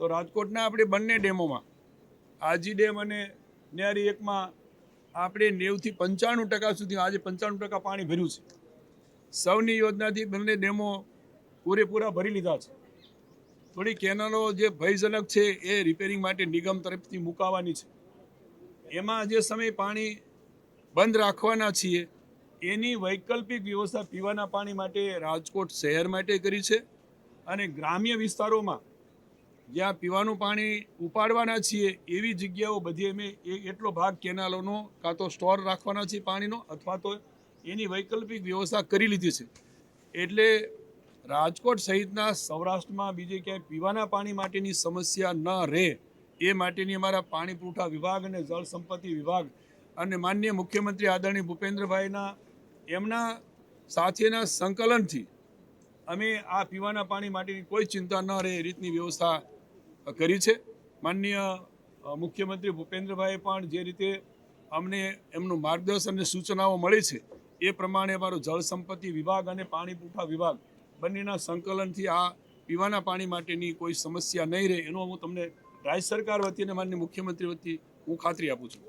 તો રાજકોટના આપણે બંને ડેમોમાં આજી ડેમ અને નેરી એકમાં આપણે 90 થી 95% સુધી આજે 95% પાણી ભર્યું છે। સૌની યોજનાથી બંને ડેમો પૂરેપૂરા ભરી લીધા છે। થોડી કેનાલો જે ભયજનક છે એ રિપેરિંગ માટે નિગમ તરફથી મુકાવાની છે। એમાં જે સમય પાણી બંધ રાખવાના છીએ એની વૈકલ્પિક વ્યવસ્થા પીવાના પાણી માટે રાજકોટ શહેર માટે કરી છે અને ગ્રામ્ય વિસ્તારોમાં જ્યાં પીવાનું પાણી ઉપાડવાના છીએ એવી જગ્યાઓ બધી અમે એટલો ભાગ કેનાલોનો કાં તો સ્ટોર રાખવાના છીએ પાણીનો અથવા તો એની વૈકલ્પિક વ્યવસ્થા કરી લીધી છે। એટલે રાજકોટ સહિતના સૌરાષ્ટ્રમાં બીજે ક્યાંય પીવાના પાણી માટેની સમસ્યા ન રહે એ માટેની અમારા પાણી પુરવઠા વિભાગ અને જળ સંપત્તિ વિભાગ અને માનનીય મુખ્યમંત્રી આદરણીય ભૂપેન્દ્રભાઈના એમના સાથેના સંકલનથી અમે આ પીવાના પાણી માટેની કોઈ ચિંતા ન રહે એ રીતની વ્યવસ્થા કરી છે। માનનીય મુખ્યમંત્રી ભૂપેન્દ્રભાઈએ પણ જે રીતે અમને એમનું માર્ગદર્શન અને સૂચનાઓ મળી છે એ પ્રમાણે અમારો જળ સંપત્તિ વિભાગ અને પાણી પુરવઠા વિભાગ બંનેના સંકલનથી આ પીવાના પાણી માટેની કોઈ સમસ્યા નહીં રહે એનો હું તમને રાજ્ય સરકાર વતી અને માનનીય મુખ્યમંત્રી વતી હું ખાતરી આપું છું।